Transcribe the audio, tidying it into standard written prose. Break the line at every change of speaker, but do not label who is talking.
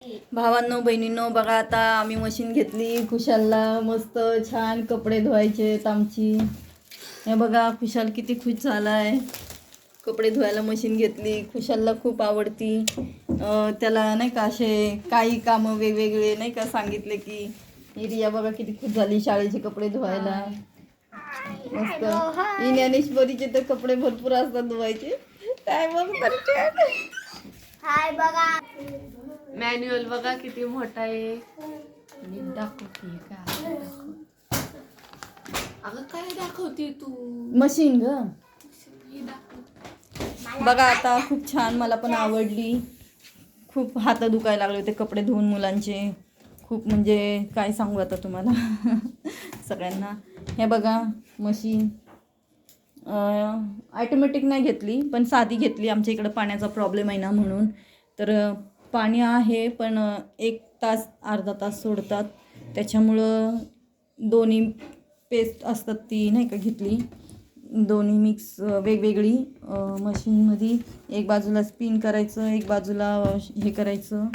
भावांनो बहिणींनो, बघा आता आम्ही मशीन घेतली खुशालला, मस्त छान कपडे धुवायचे आमची. हे बघा खुशाल किती खुश झालाय. कपडे धुवायला मशीन घेतली. खुशालला खूप आवडती. त्याला नाही का असे काही कामं वेगवेगळे नाही का सांगितले की रिया बघा किती खुश झाली शाळेचे कपडे धुवायला. मस्त. ही ज्ञानेश्वरीचे तर कपडे भरपूर असतात धुवायचे. काय मग
हाय बघा
मॅन्युअल बघा किती मोठा आहे. नीट दाखवते का? अगं काय दाखवते तू?
मशीन ग.
हे दाखव.
बघा आता खूप छान, मला पण आवडली. खूप हात दुखायला लागले होते कपडे धुवून मुलांचे. खूप म्हणजे काय सांगू आता तुम्हाला सगळ्यांना. हे बघा मशीन ॲटोमॅटिक नाही घेतली पण साधी घेतली. आमच्या इकडं पाण्याचा प्रॉब्लेम आहे ना म्हणून. तर पाणी आहे पण 1 तास अर्धा तास सोडतात, त्याच्यामुळं दोन्ही पेस्ट असतात ती नाही का घेतली. दोन्ही मिक्स वेगवेगळी मशीनमध्ये. एक बाजूला स्पिन करायचं, एक बाजूला हे करायचं.